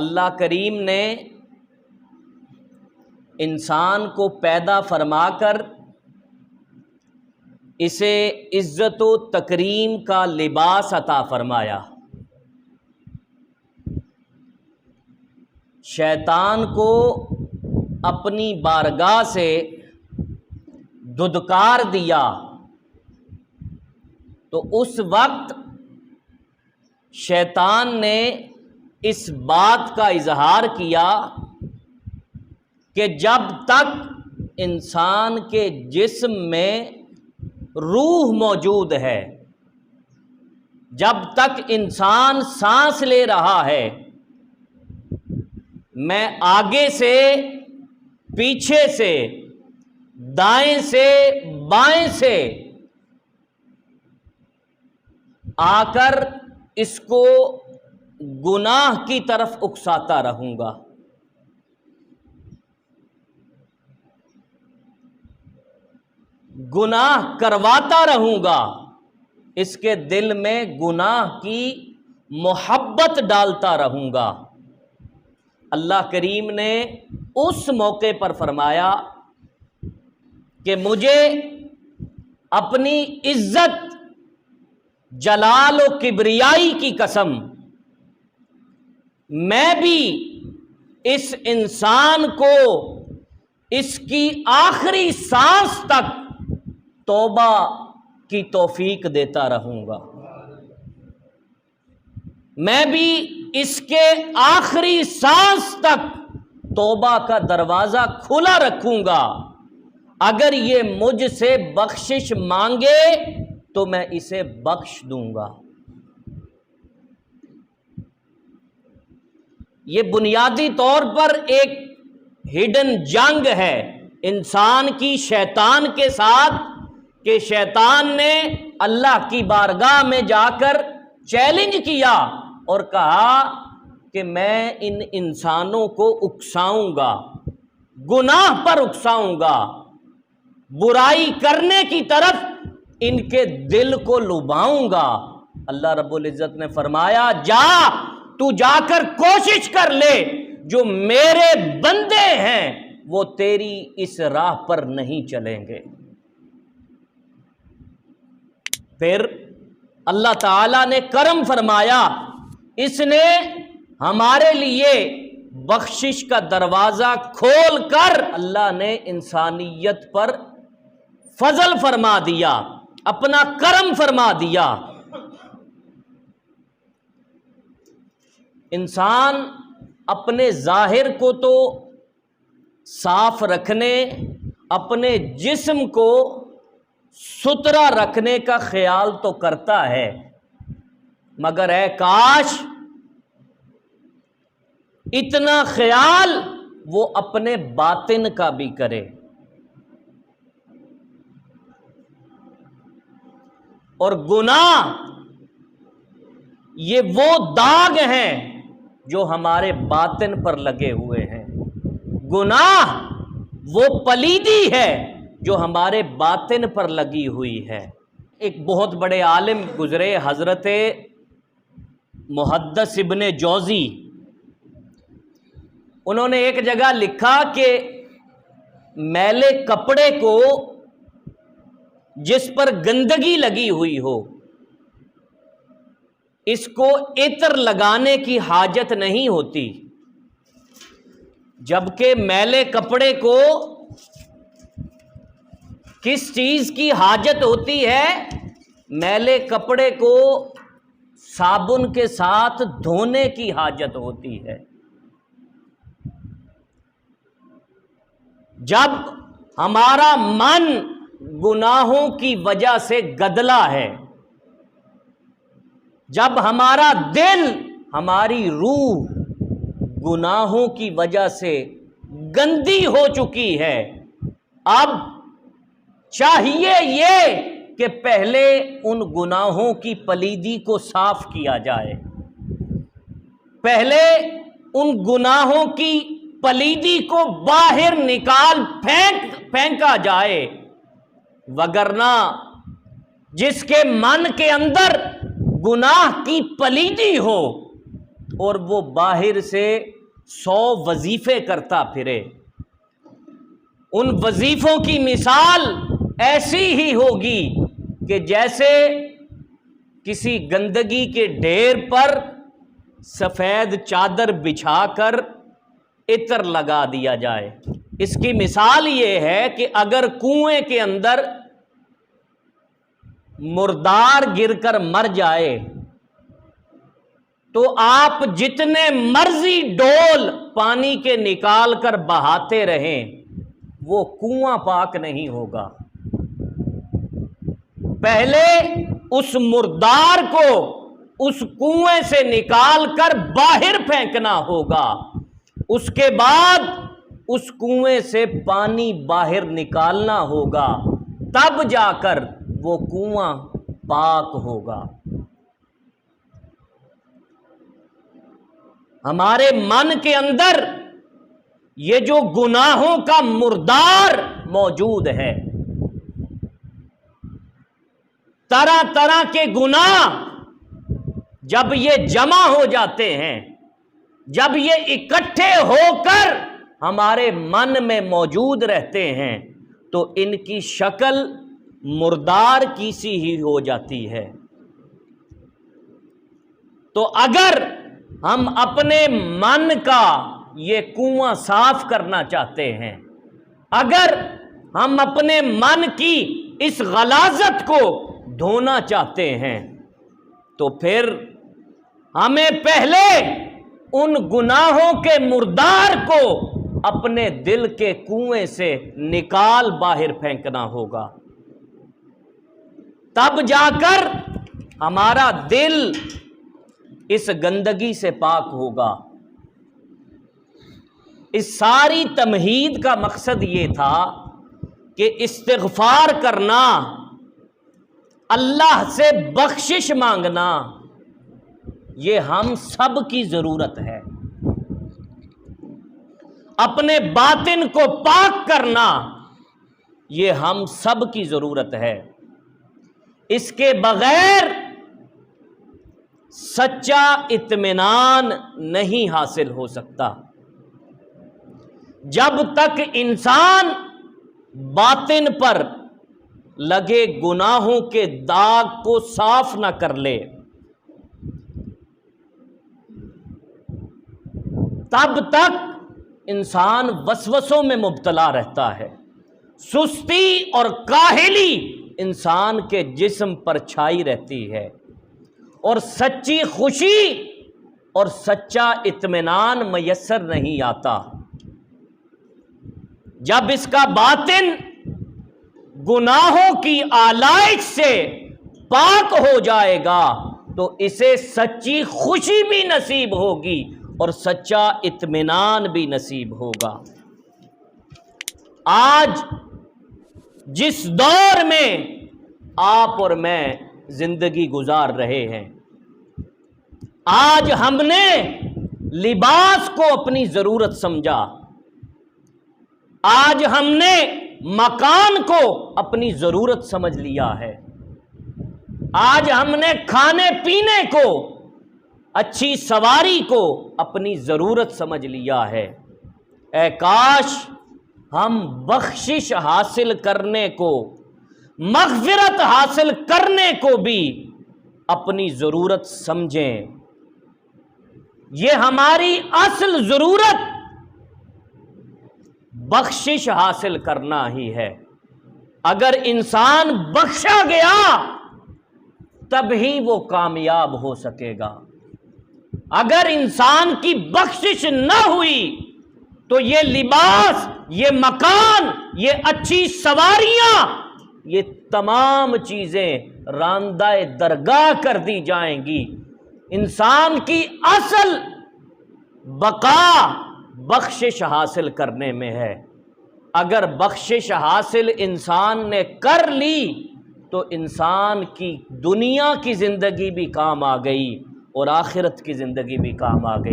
اللہ کریم نے انسان کو پیدا فرما کر اسے عزت و تکریم کا لباس عطا فرمایا۔ شیطان کو اپنی بارگاہ سے دھدکار دیا تو اس وقت شیطان نے اس بات کا اظہار کیا کہ جب تک انسان کے جسم میں روح موجود ہے، جب تک انسان سانس لے رہا ہے، میں آگے سے پیچھے سے دائیں سے بائیں سے آ کر اس کو گناہ کی طرف اکساتا رہوں گا۔ گناہ کرواتا رہوں گا، اس کے دل میں گناہ کی محبت ڈالتا رہوں گا۔ اللہ کریم نے اس موقع پر فرمایا کہ مجھے اپنی عزت، جلال و کبریائی کی قسم، میں بھی اس انسان کو اس کی آخری سانس تک توبہ کی توفیق دیتا رہوں گا۔ میں بھی اس کے آخری سانس تک توبہ کا دروازہ کھلا رکھوں گا۔ اگر یہ مجھ سے بخشش مانگے تو میں اسے بخش دوں گا۔ یہ بنیادی طور پر ایک ہڈن جنگ ہے انسان کی شیطان کے ساتھ، کہ شیطان نے اللہ کی بارگاہ میں جا کر چیلنج کیا اور کہا کہ میں ان انسانوں کو اکساؤں گا، گناہ پر اکساؤں گا، برائی کرنے کی طرف ان کے دل کو لبھاؤں گا۔ اللہ رب العزت نے فرمایا تو جا کر کوشش کر لے، جو میرے بندے ہیں وہ تیری اس راہ پر نہیں چلیں گے۔ پھر اللہ تعالیٰ نے کرم فرمایا، اس نے ہمارے لیے بخشش کا دروازہ کھول کر اللہ نے انسانیت پر فضل فرما دیا، اپنا کرم فرما دیا۔ انسان اپنے ظاہر کو تو صاف رکھنے، اپنے جسم کو ستھرا رکھنے کا خیال تو کرتا ہے، مگر اے کاش اتنا خیال وہ اپنے باطن کا بھی کرے۔ اور گناہ یہ وہ داغ ہیں جو ہمارے باطن پر لگے ہوئے ہیں، گناہ وہ پلیدی ہے جو ہمارے باطن پر لگی ہوئی ہے۔ ایک بہت بڑے عالم گزرے، حضرت محدث ابن جوزی، انہوں نے ایک جگہ لکھا کہ میلے کپڑے کو جس پر گندگی لگی ہوئی ہو، اس کو عطر لگانے کی حاجت نہیں ہوتی، جبکہ میلے کپڑے کو کس چیز کی حاجت ہوتی ہے؟ میلے کپڑے کو صابن کے ساتھ دھونے کی حاجت ہوتی ہے۔ جب ہمارا من گناہوں کی وجہ سے گدلا ہے، جب ہمارا دل، ہماری روح گناہوں کی وجہ سے گندی ہو چکی ہے، اب چاہیے یہ کہ پہلے ان گناہوں کی پلیدی کو صاف کیا جائے، پہلے ان گناہوں کی پلیدی کو باہر نکال پھینکا جائے، وگرنہ جس کے من کے اندر گناہ کی پلیدی ہو، اور وہ باہر سے 100 وظیفے کرتا پھرے، ان وظیفوں کی مثال ایسی ہی ہوگی کہ جیسے کسی گندگی کے ڈھیر پر سفید چادر بچھا کر عطر لگا دیا جائے۔ اس کی مثال یہ ہے کہ اگر کنویں کے اندر مردار گر کر مر جائے تو آپ جتنے مرضی ڈول پانی کے نکال کر بہاتے رہیں وہ کنواں پاک نہیں ہوگا۔ پہلے اس مردار کو اس کنویں سے نکال کر باہر پھینکنا ہوگا، اس کے بعد اس کنویں سے پانی باہر نکالنا ہوگا، تب جا کر وہ کنواں پاک ہوگا۔ ہمارے من کے اندر یہ جو گناہوں کا مردار موجود ہے، طرح طرح کے گناہ جب یہ جمع ہو جاتے ہیں، جب یہ اکٹھے ہو کر ہمارے من میں موجود رہتے ہیں تو ان کی شکل مردار کی سی ہی ہو جاتی ہے۔ تو اگر ہم اپنے من کا یہ کنواں صاف کرنا چاہتے ہیں، اگر ہم اپنے من کی اس غلاظت کو دھونا چاہتے ہیں، تو پھر ہمیں پہلے ان گناہوں کے مردار کو اپنے دل کے کنویں سے نکال باہر پھینکنا ہوگا، تب جا کر ہمارا دل اس گندگی سے پاک ہوگا۔ اس ساری تمہید کا مقصد یہ تھا کہ استغفار کرنا، اللہ سے بخشش مانگنا، یہ ہم سب کی ضرورت ہے۔ اپنے باطن کو پاک کرنا یہ ہم سب کی ضرورت ہے۔ اس کے بغیر سچا اطمینان نہیں حاصل ہو سکتا۔ جب تک انسان باطن پر لگے گناہوں کے داغ کو صاف نہ کر لے، تب تک انسان وسوسوں میں مبتلا رہتا ہے۔ سستی اور کاہلی انسان کے جسم پر چھائی رہتی ہے، اور سچی خوشی اور سچا اطمینان میسر نہیں آتا۔ جب اس کا باطن گناہوں کی آلائش سے پاک ہو جائے گا تو اسے سچی خوشی بھی نصیب ہوگی اور سچا اطمینان بھی نصیب ہوگا۔ آج جس دور میں آپ اور میں زندگی گزار رہے ہیں، آج ہم نے لباس کو اپنی ضرورت سمجھا، آج ہم نے مکان کو اپنی ضرورت سمجھ لیا ہے، آج ہم نے کھانے پینے کو، اچھی سواری کو اپنی ضرورت سمجھ لیا ہے۔ اے کاش ہم بخشش حاصل کرنے کو، مغفرت حاصل کرنے کو بھی اپنی ضرورت سمجھیں۔ یہ ہماری اصل ضرورت بخشش حاصل کرنا ہی ہے۔ اگر انسان بخشا گیا تب ہی وہ کامیاب ہو سکے گا۔ اگر انسان کی بخشش نہ ہوئی تو یہ لباس، یہ مکان، یہ اچھی سواریاں، یہ تمام چیزیں راندہ درگاہ کر دی جائیں گی۔ انسان کی اصل بقا بخشش حاصل کرنے میں ہے۔ اگر بخشش حاصل انسان نے کر لی تو انسان کی دنیا کی زندگی بھی کام آ گئی اور آخرت کی زندگی بھی کام آ گئی۔